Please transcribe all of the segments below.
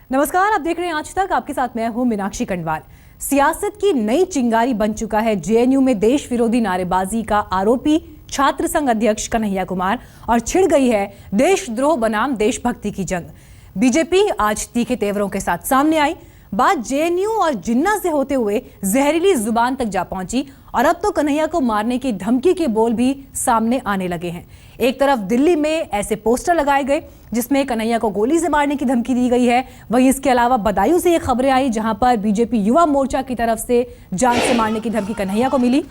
नमस्कार, आप देख रहे हैं आज तक। आपके साथ मैं हूं मीनाक्षी कंडवाल। सियासत की नई चिंगारी बन चुका है जेएनयू में देश विरोधी नारेबाजी का आरोपी छात्र संघ अध्यक्ष कन्हैया कुमार और छिड़ गई है देशद्रोह बनाम देशभक्ति की जंग। बीजेपी आज तीखे तेवरों के साथ सामने आई। बात जेएनयू और जिन्ना से होते हुए जहरीली जुबान तक जा पहुंची और अब तो कन्हैया को मारने की धमकी के बोल भी सामने आने लगे हैं। एक तरफ दिल्ली में ऐसे पोस्टर लगाए गए जिसमें कन्हैया को गोली से मारने की धमकी दी गई है, वहीं इसके अलावा बदायूं से ये खबरें आई जहां पर बीजेपी युवा मोर्चा की तरफ से जान से मारने की धमकी कन्हैया को मिली।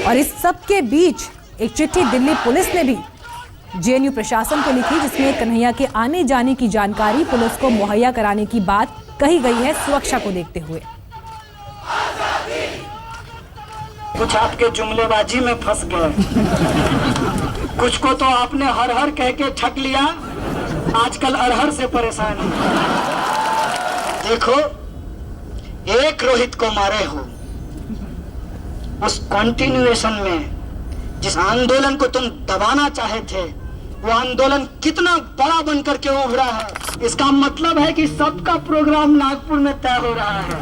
और इस सब के बीच एक चिट्ठी दिल्ली पुलिस ने भी जेएनयू प्रशासन को लिखी जिसमें कन्हैया के आने जाने की जानकारी पुलिस को मुहैया कराने की बात कही गई है सुरक्षा को देखते हुए। कुछ आपके जुमलेबाजी में फंस गए, कुछ को तो आपने हर हर कह के ठग लिया, आजकल अरहर से परेशान है। देखो, एक रोहित को मारे हो, उस कंटिन्यूएशन में जिस आंदोलन को तुम दबाना चाहे थे वो आंदोलन कितना बड़ा बनकर के उभरा है। इसका मतलब है कि सबका प्रोग्राम नागपुर में तय हो रहा है।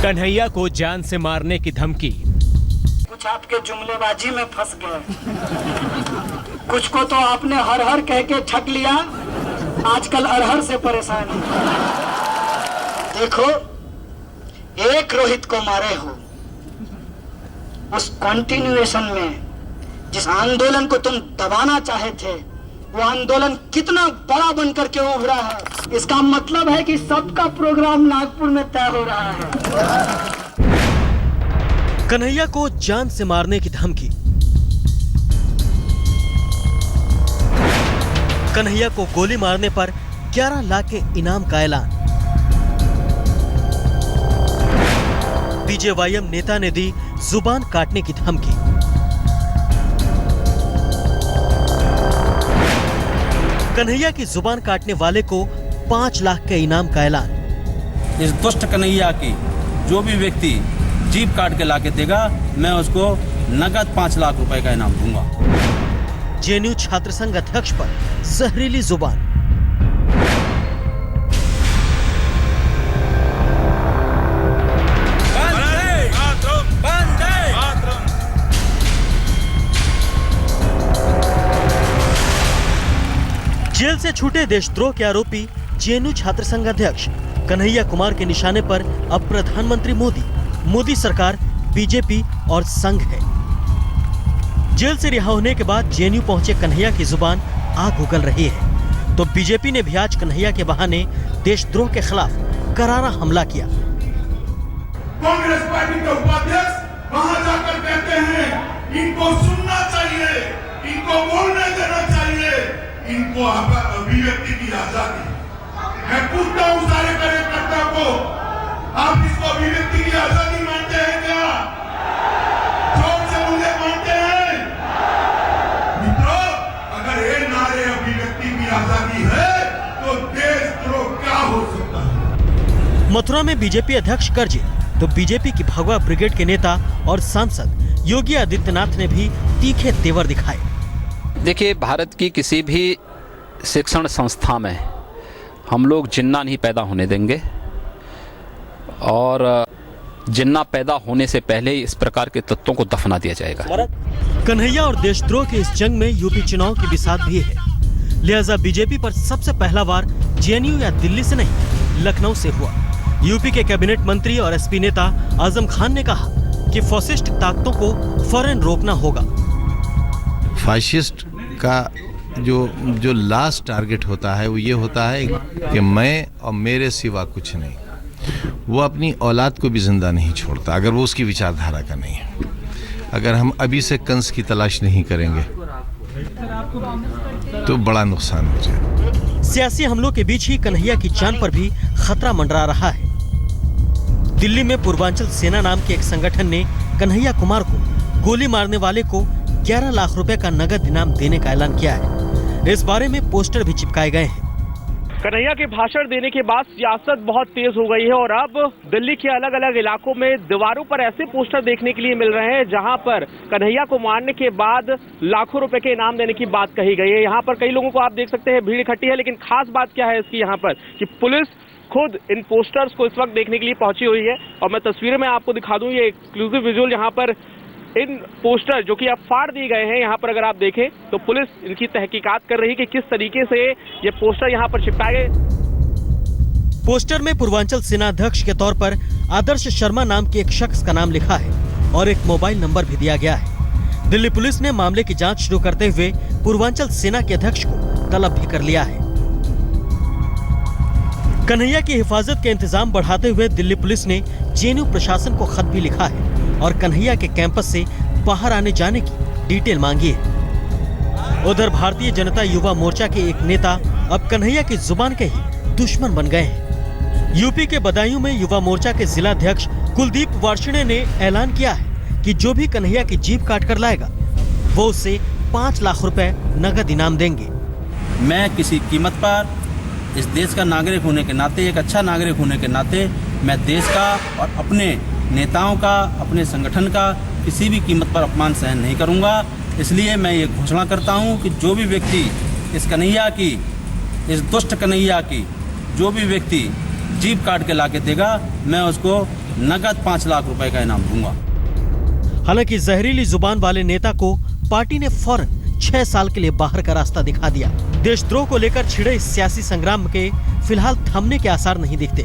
कन्हैया को जान से मारने की धमकी। कुछ आपके जुमलेबाजी में फंस गए, कुछ को तो आपने हर हर कह के ठग लिया, आजकल अरहर से परेशान है। देखो, एक रोहित को मारे हो, उस कंटिन्यूएशन में जिस आंदोलन को तुम दबाना चाहे थे वो आंदोलन कितना बड़ा बनकर के उभरा है। इसका मतलब है कि सबका प्रोग्राम नागपुर में तय हो रहा है। कन्हैया को जान से मारने की धमकी। कन्हैया को गोली मारने पर 11 लाख के इनाम का ऐलान। बीजेवाईएम नेता ने दी जुबान काटने की धमकी। कन्हैया की जुबान काटने वाले को 5 लाख के इनाम का ऐलान। इस दुष्ट कन्हैया की जो भी व्यक्ति जीभ काट के लाके देगा, मैं उसको नगद 5 लाख रुपए का इनाम दूंगा। जेएनयू छात्र संघ अध्यक्ष पर जहरीली जुबान। जेल से छूटे देशद्रोह के आरोपी जेएनयू छात्र संघ अध्यक्ष कन्हैया कुमार के निशाने पर अब प्रधानमंत्री मोदी सरकार, बीजेपी और संघ है। जेल से रिहा होने के बाद जेएनयू पहुंचे कन्हैया की जुबान आग उगल रही है, तो बीजेपी ने भी आज कन्हैया के बहाने देशद्रोह के खिलाफ करारा हमला किया। कांग्रेस पार्टी के उपाध्यक्ष वहां जाकर कहते हैं इनको सुनना चाहिए, इनको बोलने देना चाहिए, इनको अभिव्यक्ति की आजादी। मैं पूछता हूं सारे कार्यकर्ता को, आप इसको अभिव्यक्ति की आजादी मानते हैं क्या? जोर से मुझे मानते हैं? मित्रों, अगर ये नारे अभिव्यक्ति की आजादी है तो देशद्रोह क्या हो सकता है? मथुरा में बीजेपी अध्यक्ष गर्जे तो बीजेपी की भगवा ब्रिगेड के नेता और सांसद योगी आदित्यनाथ ने भी तीखे तेवर दिखाए। देखिए, भारत की किसी भी शिक्षण संस्था में हम लोग जिन्ना नहीं पैदा होने देंगे और जिन्ना पैदा होने से पहले ही इस प्रकार के तत्वों को दफना दिया जाएगा। कन्हैया और देशद्रोह के इस जंग में यूपी चुनाव की बिसात भी है, लिहाजा बीजेपी पर सबसे पहला वार जेएनयू या दिल्ली से नहीं लखनऊ से हुआ। यूपी के कैबिनेट मंत्री और एसपी नेता आजम खान ने कहा कि फैसिस्ट ताकतों को फौरन रोकना होगा। फाशिस्ट का जो लास्ट टारगेट होता है वो ये होता है कि मैं और मेरे सिवा कुछ नहीं। वो अपनी औलाद को भी जिंदा नहीं छोड़ता अगर वो उसकी विचारधारा का नहीं है। अगर हम अभी से कंस की तलाश नहीं करेंगे तो बड़ा नुकसान हो जाएगा। सियासी हमलों के बीच ही कन्हैया की जान पर भी खतरा मंडरा रहा है। दिल्ली में पूर्वांचल सेना नाम के एक संगठन ने कन्हैया कुमार को गोली मारने वाले को 11 लाख रुपए का नगद इनाम देने का ऐलान किया है। इस बारे में पोस्टर भी चिपकाए गए हैं। कन्हैया के भाषण देने के बाद सियासत बहुत तेज हो गई है और अब दिल्ली के अलग अलग इलाकों में दीवारों पर ऐसे पोस्टर देखने के लिए मिल रहे हैं जहां पर कन्हैया को मारने के बाद लाखों रुपए के इनाम देने की बात कही गई है। यहां पर कई लोगों को आप देख सकते हैं भीड़ इकट्ठी है, लेकिन खास बात क्या है इसकी यहाँ पर कि पुलिस खुद इन पोस्टर्स को इस वक्त देखने के लिए पहुंची हुई है। और मैं तस्वीरें में आपको दिखा दूं, ये एक्सक्लूसिव विजुअल यहाँ पर इन पोस्टर जो कि अब फाड़ दिए गए हैं, यहाँ पर अगर आप देखें तो पुलिस इनकी तहकीकात कर रही है कि किस तरीके से ये पोस्टर यहाँ पर चिपकाए गए। पोस्टर में पूर्वांचल सेना अध्यक्ष के तौर पर आदर्श शर्मा नाम के एक शख्स का नाम लिखा है और एक मोबाइल नंबर भी दिया गया है। दिल्ली पुलिस ने मामले की जांच शुरू करते हुए पूर्वांचल सेना के अध्यक्ष को तलब भी कर लिया है। कन्हैया की हिफाजत के इंतजाम बढ़ाते हुए दिल्ली पुलिस ने जेएनयू प्रशासन को खत भी लिखा है और कन्हैया के कैंपस से बाहर आने जाने की डिटेल मांगी है। उधर भारतीय जनता युवा मोर्चा के एक नेता अब कन्हैया की जुबान के ही दुश्मन बन गए हैं। यूपी के बदायूं में युवा मोर्चा के जिला अध्यक्ष कुलदीप वार्ष्णेय ने ऐलान किया है कि जो भी कन्हैया की जीभ काट कर लाएगा वो उसे 5 लाख रुपए नगद इनाम देंगे। मैं किसी कीमत पर इस देश का नागरिक होने के नाते, एक अच्छा नागरिक होने के नाते, मैं देश का और अपने नेताओं का, अपने संगठन का किसी भी कीमत पर अपमान सहन नहीं करूंगा। इसलिए मैं ये घोषणा करता हूं कि जो भी व्यक्ति इस कन्हैया की, इस दुष्ट कन्हैया की जो भी व्यक्ति जीभ काट के लाके देगा, मैं उसको नगद 5 लाख रुपए का इनाम दूंगा। हालांकि जहरीली जुबान वाले नेता को पार्टी ने फौरन 6 साल के लिए बाहर का रास्ता दिखा दिया। देशद्रोह को लेकर छिड़े इस सियासी संग्राम के फिलहाल थमने के आसार नहीं दिखते,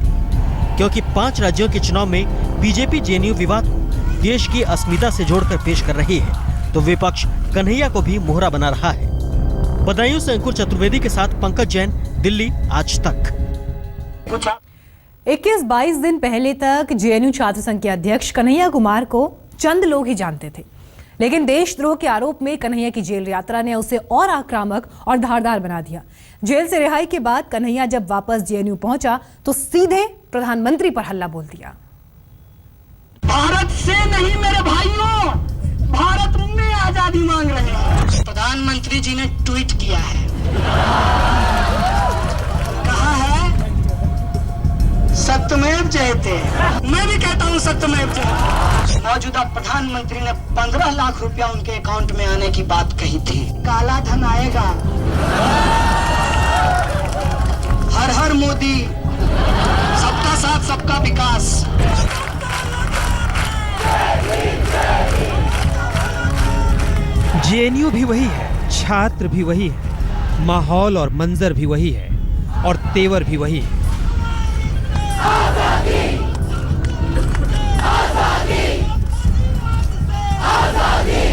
क्योंकि 5 राज्यों के चुनाव में बीजेपी जेएनयू विवाद को देश की अस्मिता से जोड़कर पेश कर रही है, तो विपक्ष कन्हैया को भी मोहरा बना रहा है। बदायूं से अंकुर चतुर्वेदी के साथ पंकज जैन, दिल्ली आज तक। 21-22 दिन पहले तक जेएनयू छात्र संघ के अध्यक्ष कन्हैया कुमार को चंद लोग ही जानते थे, लेकिन देशद्रोह के आरोप में कन्हैया की जेल यात्रा ने उसे और आक्रामक और धारदार बना दिया। जेल से रिहाई के बाद कन्हैया जब वापस जेएनयू पहुंचा तो सीधे प्रधानमंत्री पर हल्ला बोल दिया। भारत से नहीं मेरे भाइयों, भारत में आजादी मांग रहे हैं। प्रधानमंत्री जी ने ट्वीट किया है, कहा है सत्यमेव जयते। मैं भी कहता हूँ सत्यमेव जयते। मौजूदा प्रधानमंत्री ने 15 लाख रुपया उनके अकाउंट में आने की बात कही थी। काला धन आएगा। हर हर मोदी, सबका साथ सबका विकास। जेएनयू भी वही है, छात्र भी वही है, माहौल और मंजर भी वही है और तेवर भी वही है। आजादी, आजादी, आजादी।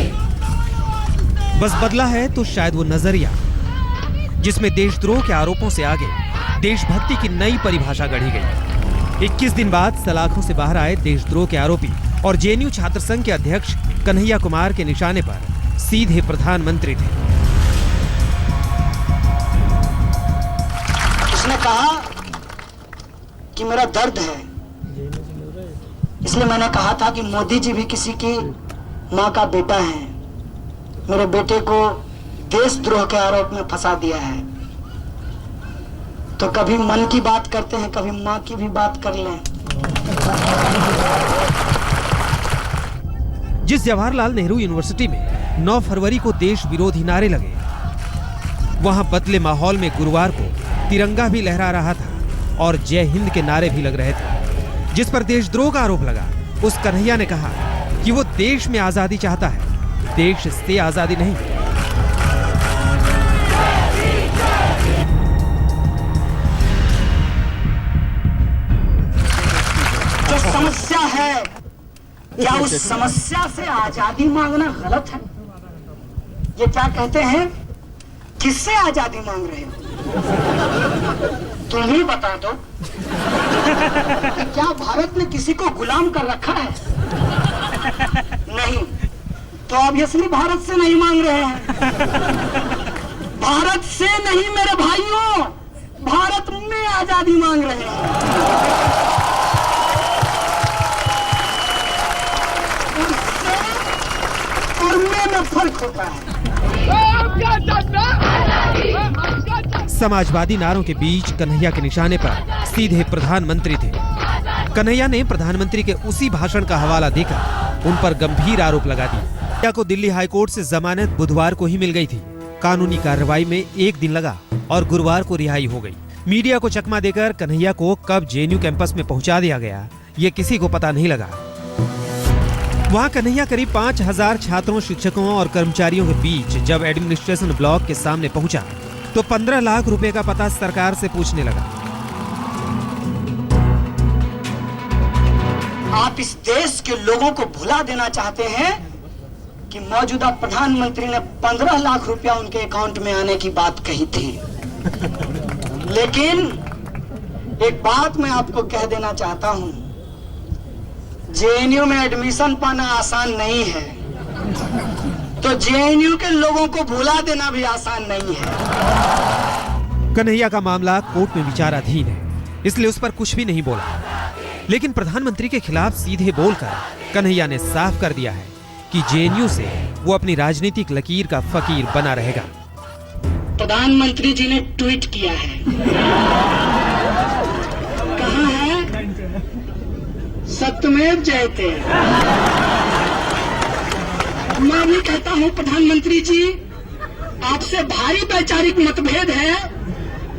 बस बदला है तो शायद वो नजरिया, जिसमें देशद्रोह के आरोपों से आगे देशभक्ति की नई परिभाषा गढ़ी गई। 21 दिन बाद सलाखों से बाहर आए देशद्रोह के आरोपी और जेएनयू छात्र संघ के अध्यक्ष कन्हैया कुमार के निशाने पर सीधे प्रधानमंत्री थे। उसने कहा कि मेरा दर्द है, इसलिए मैंने कहा था कि मोदी जी भी किसी की माँ का बेटा है। मेरे बेटे को देशद्रोह के आरोप में फंसा दिया है, तो कभी मन की बात करते हैं, कभी माँ की भी बात कर लें। जिस जवाहरलाल नेहरू यूनिवर्सिटी में 9 फरवरी को देश विरोधी नारे लगे, वहां बदले माहौल में गुरुवार को तिरंगा भी लहरा रहा था और जय हिंद के नारे भी लग रहे थे। जिस पर देशद्रोह का आरोप लगा, उस कन्हैया ने कहा कि वो देश में आजादी चाहता है, देश से आजादी नहीं। जो समस्या है, क्या उस समस्या से आजादी मांगना गलत है? ये क्या कहते हैं, किससे आजादी मांग रहे हो? तुम ही बता दो कि क्या भारत ने किसी को गुलाम कर रखा है? नहीं, तो ऑब्वियसली भारत से नहीं मांग रहे हैं। भारत से नहीं मेरे भाइयों, भारत में आजादी मांग रहे हैं। और में फर्क होता है। समाजवादी नारों के बीच कन्हैया के निशाने पर सीधे प्रधानमंत्री थे। कन्हैया ने प्रधानमंत्री के उसी भाषण का हवाला देकर उन पर गंभीर आरोप लगा दिए। कन्हैया को दिल्ली हाईकोर्ट से जमानत बुधवार को ही मिल गई थी। कानूनी कार्रवाई में 1 दिन लगा और गुरुवार को रिहाई हो गई। मीडिया को चकमा देकर कन्हैया को कब जेएनयू कैंपस में पहुंचा दिया गया, ये किसी को पता नहीं लगा। वहां कन्हैया करीब 5000 छात्रों, शिक्षकों और कर्मचारियों के बीच जब एडमिनिस्ट्रेशन ब्लॉक के सामने पहुंचा तो 15 लाख रुपए का पता सरकार से पूछने लगा। आप इस देश के लोगों को भुला देना चाहते हैं कि मौजूदा प्रधानमंत्री ने 15 लाख रुपया उनके अकाउंट में आने की बात कही थी। लेकिन एक बात मैं आपको कह देना चाहता हूं, जेएनयू में एडमिशन पाना आसान नहीं है, तो जेएनयू के लोगों को भुला देना भी आसान नहीं है। कन्हैया का मामला कोर्ट में विचाराधीन है, इसलिए उस पर कुछ भी नहीं बोला। लेकिन प्रधानमंत्री के खिलाफ सीधे बोलकर कन्हैया ने साफ कर दिया है कि जेएनयू से वो अपनी राजनीतिक लकीर का फकीर बना रहेगा। प्रधानमंत्री जी ने ट्वीट किया है, कहाँ है? सत्यमेव जयते। मैं भी कहता हूँ प्रधानमंत्री जी, आपसे भारी वैचारिक मतभेद है,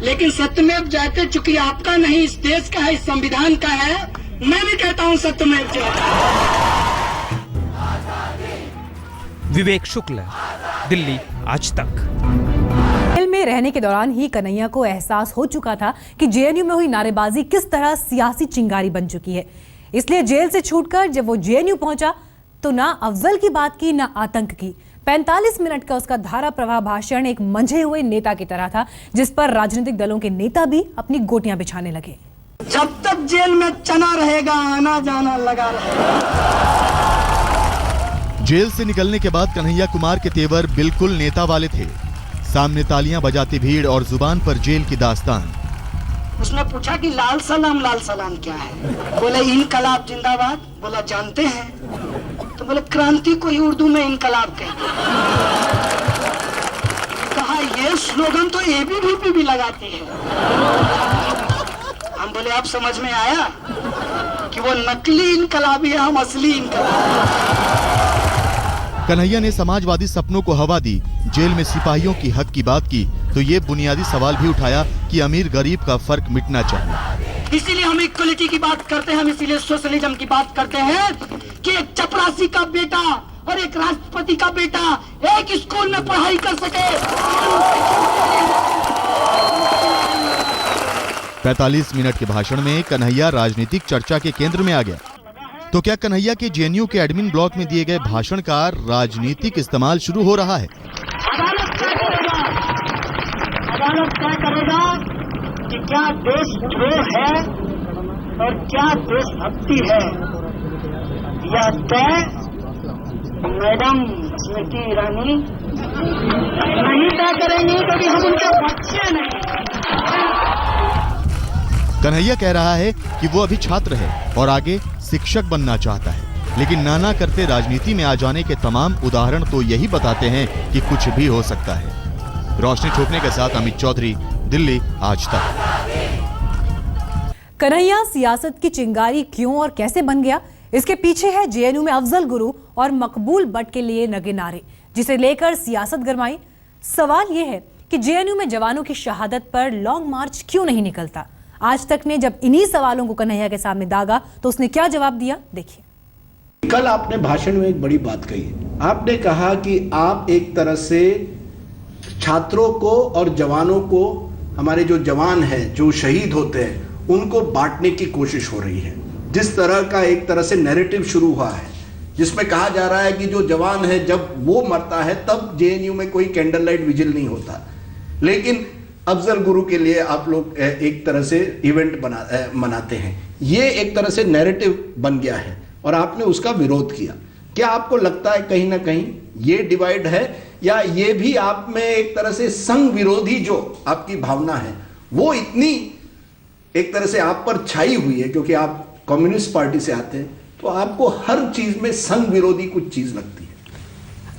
लेकिन सत्यमेव जयते चूंकि आपका नहीं, इस देश का है, इस संविधान का है, मैं भी कहता हूँ सत्यमेव जयते। विवेक शुक्ल, दिल्ली आज तक। जेल में रहने के दौरान ही कन्हैया को एहसास हो चुका था कि जेएनयू में हुई नारेबाजी किस तरह सियासी चिंगारी बन चुकी है। इसलिए जेल से छूटकर जब वो जेएनयू पहुंचा तो ना अफजल की बात की, ना आतंक की। 45 मिनट का उसका धारा प्रवाह भाषण एक मंझे हुए नेता की तरह था, जिस पर राजनीतिक दलों के नेता भी अपनी गोटियां बिछाने लगे। जब तक जेल में चना रहेगा, आना जाना लगा रहेगा। जेल से निकलने के बाद कन्हैया कुमार के तेवर बिल्कुल नेता वाले थे। सामने तालियां बजाती भीड़ और जुबान पर जेल की दास्तान। उसने पूछा कि लाल सलाम क्या है? बोले इनकलाब जिंदाबाद। बोला जानते हैं? तो बोले क्रांति को ही उर्दू में इनकलाब कहते हैं। कहा ये स्लोगन तो एबीवीपी भी लगाती है। हम बोले अब समझ में आया कि वो नकली इनकलाबी है, हम असली इनकलाबी। कन्हैया ने समाजवादी सपनों को हवा दी, जेल में सिपाहियों की हक की बात की, तो ये बुनियादी सवाल भी उठाया कि अमीर गरीब का फर्क मिटना चाहिए। इसीलिए हम इक्वलिटी की बात करते हैं, हम इसीलिए सोशलिज्म की बात करते हैं कि एक चपरासी का बेटा और एक राष्ट्रपति का बेटा एक स्कूल में पढ़ाई कर सके। 45 मिनट के भाषण में कन्हैया राजनीतिक चर्चा के केंद्र में आ गया। तो क्या कन्हैया के जेएनयू के एडमिन ब्लॉक में दिए गए भाषण का राजनीतिक इस्तेमाल शुरू हो रहा है? अदालत तय करेगा कि क्या देशद्रोह है और क्या देशभक्ति है। यह तय मैडम स्मृति ईरानी नहीं तय करेंगी, क्योंकि हम उनके बच्चे नहीं। कन्हैया कह रहा है कि वो अभी छात्र है और आगे शिक्षक बनना चाहता है, लेकिन नाना करते राजनीति में आ जाने के तमाम उदाहरण तो यही बताते हैं कि कुछ भी हो सकता है। रोशनी ठोकने के साथ अमित चौधरी, दिल्ली आज तक। कन्हैया सियासत की चिंगारी क्यों और कैसे बन गया, इसके पीछे है जेएनयू में अफजल गुरु और मकबूल बट के लिए लगे नारे, जिसे लेकर सियासत गरमाई। सवाल यह है कि जेएनयू में जवानों की शहादत पर लॉन्ग मार्च क्यों नहीं निकलता। आज तक ने जब इन्हीं सवालों को कन्हैया के सामने दागा तो उसने क्या जवाब दिया, देखिए। कल आपने भाषण में एक बड़ी बात कही। आपने कहा कि आप एक तरह से छात्रों को और जवानों को, हमारे जो जवान हैं जो शहीद होते हैं, उनको बांटने की कोशिश हो रही है। जिस तरह का एक तरह से नैरेटिव शुरू हुआ है, जिसमें कहा जा रहा है कि जो जवान है जब वो मरता है तब जेएनयू में कोई कैंडल लाइट विजिल नहीं होता, लेकिन अफजल गुरु के लिए आप लोग एक तरह से इवेंट मनाते हैं। ये एक तरह से नैरेटिव बन गया है और आपने उसका विरोध किया। क्या आपको लगता है कहीं ना कहीं ये डिवाइड है, या ये भी आप में एक तरह से संघ विरोधी जो आपकी भावना है वो इतनी एक तरह से आप पर छाई हुई है, क्योंकि आप कम्युनिस्ट पार्टी से आते हैं, तो आपको हर चीज में संघ विरोधी कुछ चीज लगती है?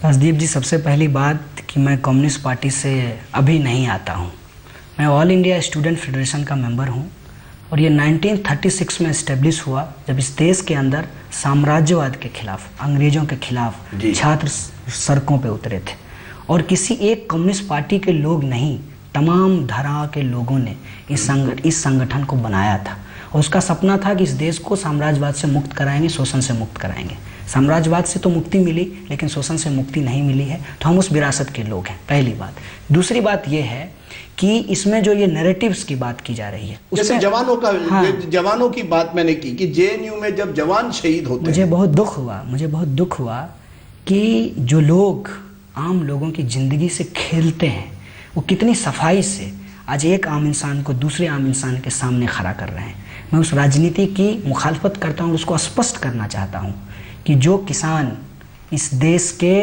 राजदीप जी, सबसे पहली बात कि मैं कम्युनिस्ट पार्टी से अभी नहीं आता हूँ। मैं ऑल इंडिया स्टूडेंट फेडरेशन का मेंबर हूँ और ये 1936 में इस्टेब्लिश हुआ, जब इस देश के अंदर साम्राज्यवाद के खिलाफ, अंग्रेज़ों के खिलाफ छात्र सड़कों पे उतरे थे और किसी एक कम्युनिस्ट पार्टी के लोग नहीं, तमाम धारा के लोगों ने इस संगठन को बनाया था और उसका सपना था कि इस देश को साम्राज्यवाद से मुक्त कराएंगे, शोषण से मुक्त कराएंगे। साम्राज्यवाद से तो मुक्ति मिली लेकिन शोषण से मुक्ति नहीं मिली है, तो हम उस विरासत के लोग हैं, पहली बात। दूसरी बात ये है कि इसमें जो ये नैरेटिव्स की बात की जा रही है, जैसे जवानों का, जवानों की बात मैंने की कि जेएनयू में जब जवान शहीद होते हैं, मुझे बहुत दुख हुआ कि जो लोग आम लोगों की ज़िंदगी से खेलते हैं वो कितनी सफाई से आज एक आम इंसान को दूसरे आम इंसान के सामने खड़ा कर रहे हैं। मैं उस राजनीति की मुखालफत करता हूँ, उसको स्पष्ट करना चाहता हूँ कि जो किसान इस देश के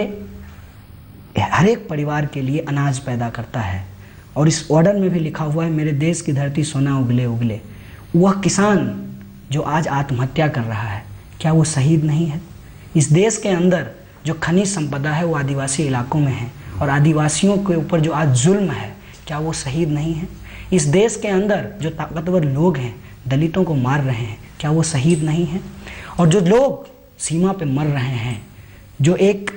हर एक परिवार के लिए अनाज पैदा करता है और इस ऑर्डर में भी लिखा हुआ है मेरे देश की धरती सोना उगले उगले, वह किसान जो आज आत्महत्या कर रहा है, क्या वो शहीद नहीं है? इस देश के अंदर जो खनिज संपदा है वो आदिवासी इलाकों में है और आदिवासियों के ऊपर जो आज जुल्म है, क्या वो शहीद नहीं है? इस देश के अंदर जो ताकतवर लोग हैं दलितों को मार रहे हैं, क्या वो शहीद नहीं है? और जो लोग सीमा पे मर रहे हैं, जो एक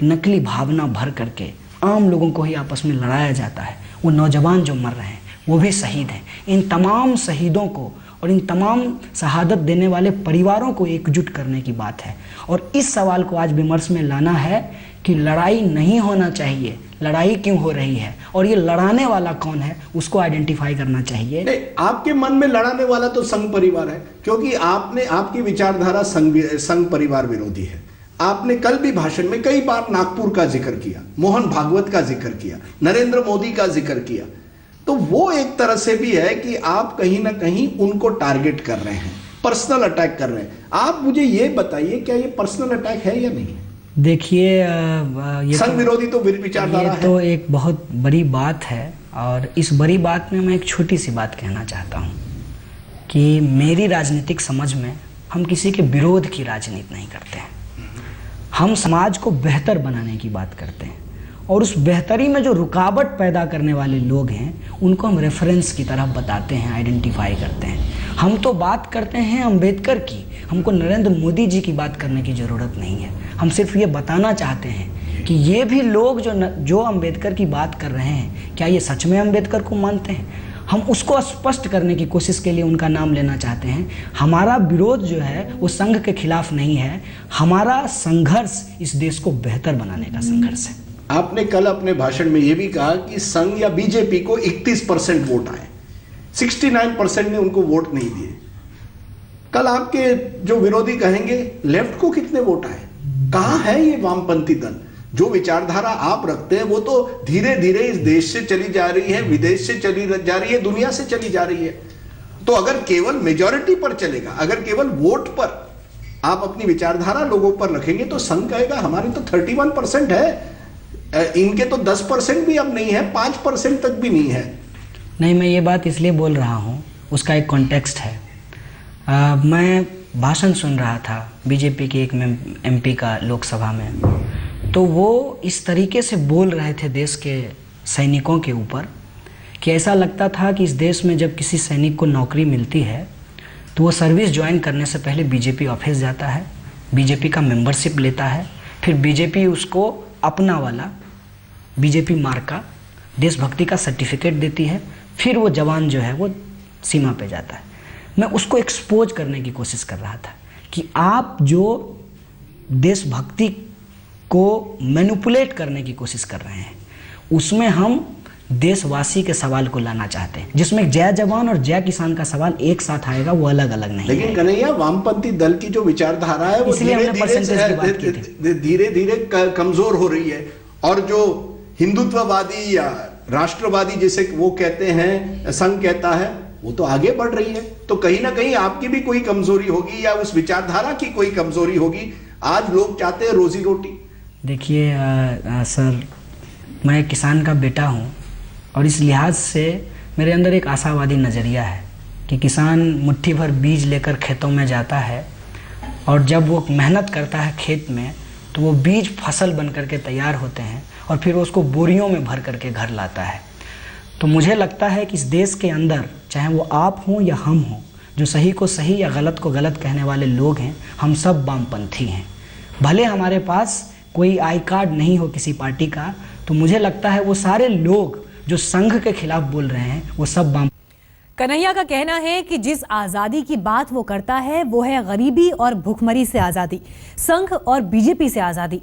नकली भावना भर करके आम लोगों को ही आपस में लड़ाया जाता है, वो नौजवान जो मर रहे हैं वो भी शहीद हैं। इन तमाम शहीदों को और इन तमाम शहादत देने वाले परिवारों को एकजुट करने की बात है और इस सवाल को आज विमर्श में लाना है कि लड़ाई नहीं होना चाहिए, लड़ाई क्यों हो रही है और ये लड़ाने वाला कौन है उसको आइडेंटिफाई करना चाहिए। नहीं, आपके मन में लड़ाने वाला तो संघ परिवार है, क्योंकि आपकी विचारधारा संघ परिवार विरोधी है। आपने कल भी भाषण में कई बार नागपुर का जिक्र किया, मोहन भागवत का जिक्र किया, नरेंद्र मोदी का जिक्र किया, तो वो एक तरह से भी है कि आप कहीं ना कहीं उनको टारगेट कर रहे हैं, पर्सनल अटैक कर रहे हैं। आप मुझे ये बताइए, क्या ये पर्सनल अटैक है या नहीं? देखिए, ये संघ विरोधी तो विचारधारा है, तो एक बहुत बड़ी बात है और इस बड़ी बात में मैं एक छोटी सी बात कहना चाहता हूँ कि मेरी राजनीतिक समझ में हम किसी के विरोध की राजनीति नहीं करते हैं, हम समाज को बेहतर बनाने की बात करते हैं और उस बेहतरी में जो रुकावट पैदा करने वाले लोग हैं उनको हम रेफरेंस की तरह बताते हैं, आइडेंटिफाई करते हैं। हम तो बात करते हैं अम्बेडकर की, हमको नरेंद्र मोदी जी की बात करने की ज़रूरत नहीं है। हम सिर्फ ये बताना चाहते हैं कि ये भी लोग जो अम्बेडकर की बात कर रहे हैं, क्या ये सच में अम्बेडकर को मानते हैं? हम उसको स्पष्ट करने की कोशिश के लिए उनका नाम लेना चाहते हैं। हमारा विरोध जो है वो संघ के खिलाफ नहीं है, हमारा संघर्ष इस देश को बेहतर बनाने का संघर्ष है। आपने कल अपने भाषण में यह भी कहा कि संघ या बीजेपी को 31% वोट आए, 69% ने उनको वोट नहीं दिए। कल आपके जो विरोधी कहेंगे लेफ्ट को कितने वोट आए? कहां है ये वामपंथी दल? जो विचारधारा आप रखते हैं वो तो धीरे धीरे इस देश से चली जा रही है, विदेश से चली जा रही है, दुनिया से चली जा रही है। तो अगर केवल मेजॉरिटी पर चलेगा, अगर केवल वोट पर आप अपनी विचारधारा लोगों पर रखेंगे तो संघ कहेगा हमारी तो 31% है, इनके तो 10% भी अब नहीं है, 5% तक भी नहीं है। नहीं, मैं ये बात इसलिए बोल रहा हूँ, उसका एक कॉन्टेक्स्ट है। मैं भाषण सुन रहा था बीजेपी के एक MP का लोकसभा में, तो वो इस तरीके से बोल रहे थे देश के सैनिकों के ऊपर कि ऐसा लगता था कि इस देश में जब किसी सैनिक को नौकरी मिलती है तो वो सर्विस ज्वाइन करने से पहले बीजेपी ऑफिस जाता है, बीजेपी का मेंबरशिप लेता है, फिर बीजेपी उसको अपना वाला बीजेपी मार्का देशभक्ति का सर्टिफिकेट देती है, फिर वो जवान जो है वो सीमा पे जाता है। मैं उसको एक्सपोज करने की कोशिश कर रहा था कि आप जो देशभक्ति को मैनिपुलेट करने की कोशिश कर रहे हैं उसमें हम देशवासी के सवाल को लाना चाहते हैं, जिसमें जय जवान और जय किसान का सवाल एक साथ आएगा, वो अलग अलग नहीं। लेकिन कन्हैया, वामपंथी दल की जो विचारधारा है वो धीरे धीरे कमजोर हो रही है और जो हिंदुत्ववादी या राष्ट्रवादी जिसे वो कहते हैं, संघ कहता है, वो तो आगे बढ़ रही है। तो कहीं ना कहीं आपकी भी कोई कमजोरी होगी या उस विचारधारा की कोई कमजोरी होगी। आज लोग चाहते हैं रोजी रोटी। देखिए सर, मैं किसान का बेटा हूँ और इस लिहाज से मेरे अंदर एक आशावादी नज़रिया है कि किसान मुट्ठी भर बीज लेकर खेतों में जाता है और जब वो मेहनत करता है खेत में तो वो बीज फसल बन करके तैयार होते हैं और फिर उसको बोरियों में भर करके घर लाता है। तो मुझे लगता है कि इस देश के अंदर, चाहे वो आप हों या हम हों, जो सही को सही या गलत को गलत कहने वाले लोग हैं, हम सब वामपंथी हैं। भले हमारे पास कोई आई कार्ड नहीं हो किसी पार्टी का, तो मुझे लगता है वो सारे लोग जो संघ के खिलाफ बोल रहे हैं वो सब वाम। कन्हैया का कहना है कि जिस आज़ादी की बात वो करता है वो है गरीबी और भुखमरी से आज़ादी, संघ और बीजेपी से आज़ादी।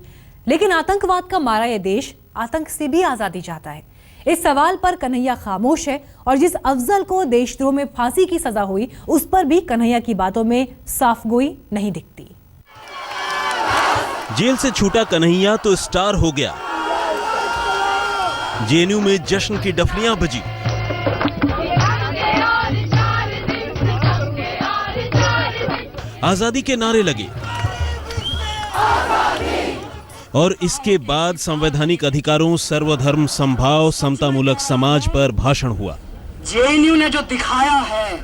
लेकिन आतंकवाद का मारा ये देश आतंक से भी आज़ादी चाहता है। इस सवाल पर कन्हैया खामोश है और जिस अफजल को देशद्रोह में फांसी की सजा हुई उस पर भी कन्हैया की बातों में साफ गोई नहीं दिखती। जेल से छूटा कन्हैया तो स्टार हो गया। जेएनयू में जश्न की डफलियां बजी। आजादी के नारे लगे और इसके बाद संवैधानिक अधिकारों, सर्वधर्म समभाव, समतामूलक समाज पर भाषण हुआ। जेएनयू ने जो दिखाया है,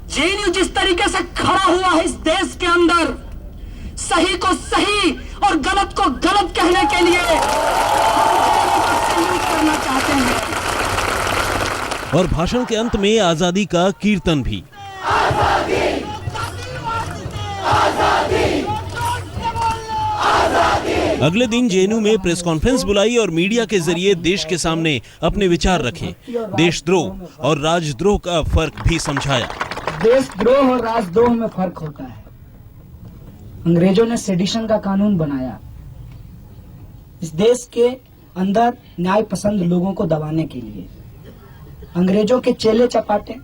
जेएनयू जिस तरीके से खड़ा हुआ है इस देश के अंदर, सही को सही और गलत को गलत कहने के लिए सैल्यूट करना चाहते हैं। और भाषण के अंत में आजादी का कीर्तन भी। आजादी, आजादी, आजादी। अगले दिन जेएनयू में प्रेस कॉन्फ्रेंस बुलाई और मीडिया के जरिए देश के सामने अपने विचार रखे। देशद्रोह और राजद्रोह का फर्क भी समझाया। देशद्रोह और राजद्रोह में फर्क होता है। अंग्रेजों ने सेडिशन का कानून बनाया इस देश के अंदर न्याय पसंद लोगों को दबाने के लिए। अंग्रेजों के चेले चपाटे,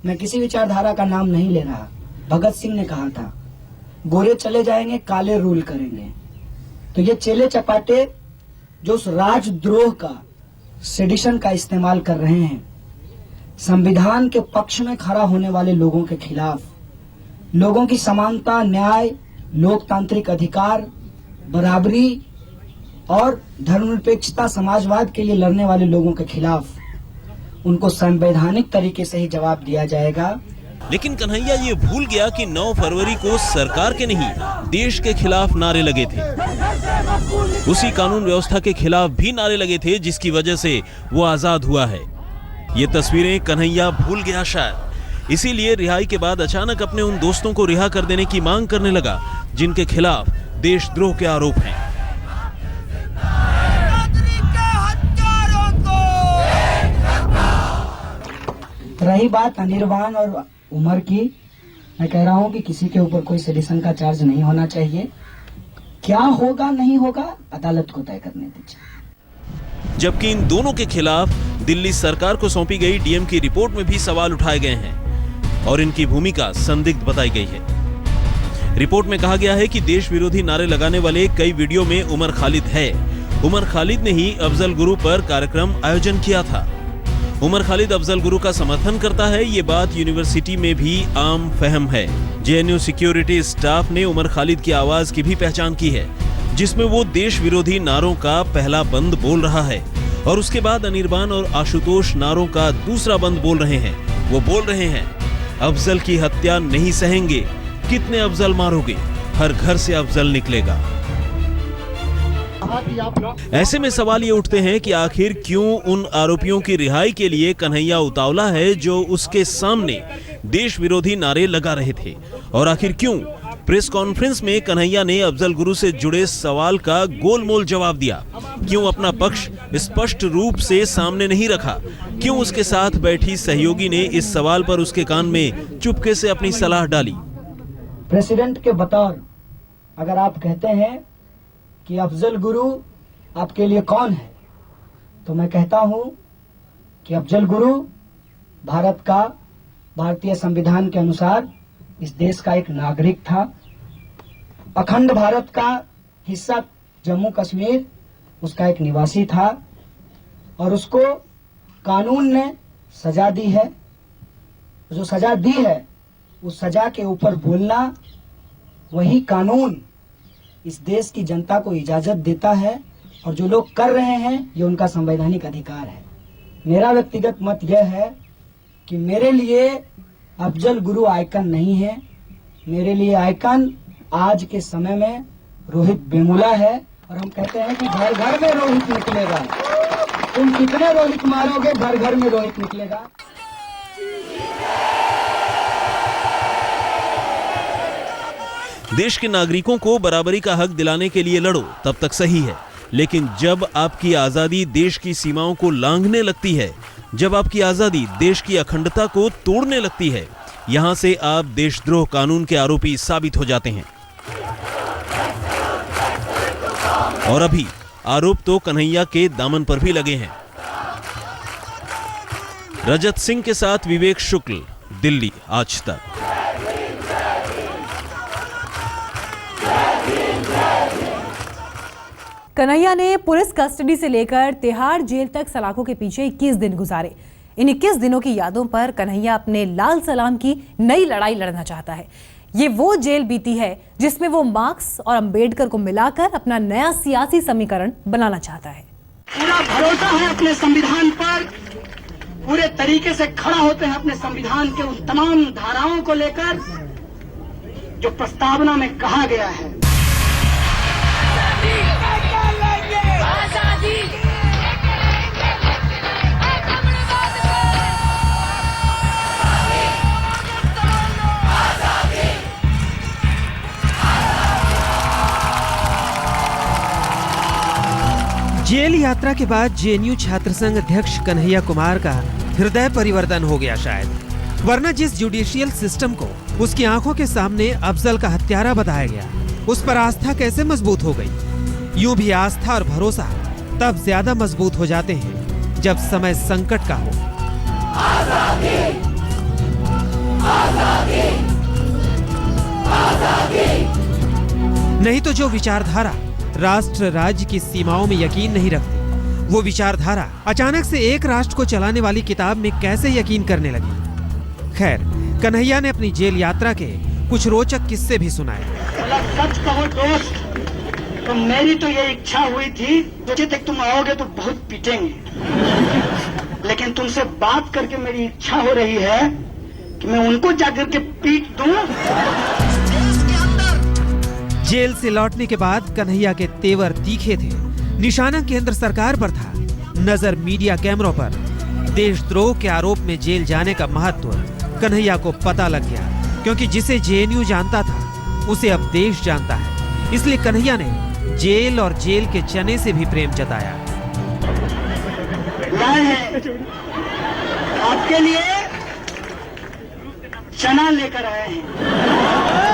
मैं किसी विचारधारा का नाम नहीं ले रहा, भगत सिंह ने कहा था गोरे चले जाएंगे काले रूल करेंगे। तो ये चेले चपाटे जो उस राजद्रोह का, सेडिशन का इस्तेमाल कर रहे हैं, संविधान के पक्ष में खड़ा होने वाले लोगों के खिलाफ, लोगों की समानता, न्याय, लोकतांत्रिक अधिकार, बराबरी और धर्मनिरपेक्षता, समाजवाद के लिए लड़ने वाले लोगों के खिलाफ उनको संवैधानिक तरीके से ही जवाब दिया जाएगा। लेकिन कन्हैया ये भूल गया कि 9 फरवरी को सरकार के नहीं, देश के खिलाफ नारे लगे थे। उसी कानून व्यवस्था के खिलाफ भी नारे लगे थे जिसकी वजह से वो आजाद हुआ है। ये तस्वीरें कन्हैया भूल गया शायद, इसीलिए रिहाई के बाद अचानक अपने उन दोस्तों को रिहा कर देने की मांग करने लगा जिनके खिलाफ देशद्रोह के आरोप हैं। रही बात अनिर्बान और उमर की, मैं कह रहा हूं कि किसी के ऊपर कोई सेडिशन का चार्ज नहीं होना चाहिए। क्या होगा नहीं होगा अदालत को तय करने दीजिए। जबकि इन दोनों के खिलाफ दिल्ली सरकार को सौंपी गई डीएम की रिपोर्ट में भी सवाल उठाए गए हैं और इनकी भूमिका संदिग्ध बताई गई है। रिपोर्ट में कहा गया है कि देश विरोधी नारे लगाने वाले कई वीडियो में उमर खालिद है। उमर खालिद ने ही अफजल गुरु पर कार्यक्रम आयोजन किया था। उमर खालिद अफजल गुरु का समर्थन करता है, ये बात यूनिवर्सिटी में भी आम फहम है। जेएनयू सिक्योरिटी स्टाफ ने उमर खालिद की आवाज की भी पहचान की है, जिसमें वो देश विरोधी नारों का पहला बंद बोल रहा है और उसके बाद अनिर्बान और आशुतोष नारों का दूसरा बंद बोल रहे हैं। वो बोल रहे हैं, अफजल की हत्या नहीं सहेंगे, कितने अफजल मारोगे, हर घर से अफजल निकलेगा। ऐसे में सवाल ये उठते हैं कि आखिर क्यों उन आरोपियों की रिहाई के लिए कन्हैया उतावला है जो उसके सामने देश विरोधी नारे लगा रहे थे, और आखिर क्यों प्रेस कॉन्फ्रेंस में कन्हैया ने अफजल गुरु से जुड़े सवाल का गोलमोल जवाब दिया, क्यों अपना पक्ष स्पष्ट रूप से सामने नहीं रखा, क्यों उसके साथ बैठी सहयोगी ने इस सवाल पर उसके कान में चुपके से अपनी सलाह डाली। प्रेसिडेंट के बतौर अगर आप कहते हैं कि अफजल गुरु आपके लिए कौन है, तो मैं कहता हूं कि अफजल गुरु भारत का, भारतीय संविधान के अनुसार इस देश का एक नागरिक था। अखंड भारत का हिस्सा जम्मू कश्मीर उसका एक निवासी था और उसको कानून ने सजा दी है। जो सजा दी है उस सजा के ऊपर बोलना, वही कानून इस देश की जनता को इजाजत देता है और जो लोग कर रहे हैं ये उनका संवैधानिक अधिकार है। मेरा व्यक्तिगत मत यह है कि मेरे लिए अफजल गुरु आइकन नहीं है। मेरे लिए आइकन आज के समय में रोहित बेमुला है और हम कहते हैं कि घर घर में रोहित निकलेगा। तुम कितने रोहित मारोगे, घर घर में रोहित निकलेगा। देश के नागरिकों को बराबरी का हक दिलाने के लिए लड़ो, तब तक सही है, लेकिन जब आपकी आजादी देश की सीमाओं को लांघने लगती है, जब आपकी आजादी देश की अखंडता को तोड़ने लगती है, यहां से आप देशद्रोह कानून के आरोपी साबित हो जाते हैं। और अभी आरोप तो कन्हैया के दामन पर भी लगे हैं। रजत सिंह के साथ विवेक शुक्ल, दिल्ली, आज तक। कन्हैया ने पुलिस कस्टडी से लेकर तिहाड़ जेल तक सलाखों के पीछे 21 दिन गुजारे। इन 21 दिनों की यादों पर कन्हैया अपने लाल सलाम की नई लड़ाई लड़ना चाहता है। ये वो जेल बीती है जिसमें वो मार्क्स और अंबेडकर को मिलाकर अपना नया सियासी समीकरण बनाना चाहता है। पूरा भरोसा है अपने संविधान पर, पूरे तरीके से खड़ा होते हैं अपने संविधान के उन तमाम धाराओं को लेकर जो प्रस्तावना में कहा गया है। जेल यात्रा के बाद जेएनयू छात्र संघ अध्यक्ष कन्हैया कुमार का हृदय परिवर्तन हो गया शायद, वरना जिस जुडिशियल सिस्टम को उसकी आंखों के सामने अफजल का हत्यारा बताया गया, उस पर आस्था कैसे मजबूत हो गई। यूं भी आस्था और भरोसा तब ज्यादा मजबूत हो जाते हैं जब समय संकट का हो। आजादी, आजादी, आजादी। नहीं तो जो विचारधारा राष्ट्र राज्य की सीमाओं में यकीन नहीं रखती, वो विचारधारा अचानक से एक राष्ट्र को चलाने वाली किताब में कैसे यकीन करने लगी। खैर, कन्हैया ने अपनी जेल यात्रा के कुछ रोचक किस्से भी सुनाए। सच कहो दोस्त, तो मेरी तो ये इच्छा हुई थी, मुझे तक तुम आओगे तो बहुत पीटेंगे, लेकिन तुमसे बात करके मेरी इच्छा हो रही है कि मैं उनको जाकर के पीट दूं। जेल से लौटने के बाद कन्हैया के तेवर तीखे थे। निशाना केंद्र सरकार पर था, नजर मीडिया कैमरों पर। देशद्रोह के आरोप में जेल जाने का महत्व कन्हैया को पता लग गया, क्योंकि जिसे जेएनयू जानता था उसे अब देश जानता है। इसलिए कन्हैया ने जेल और जेल के चने से भी प्रेम जताया। आपके लिए चना लेकर आए हैं।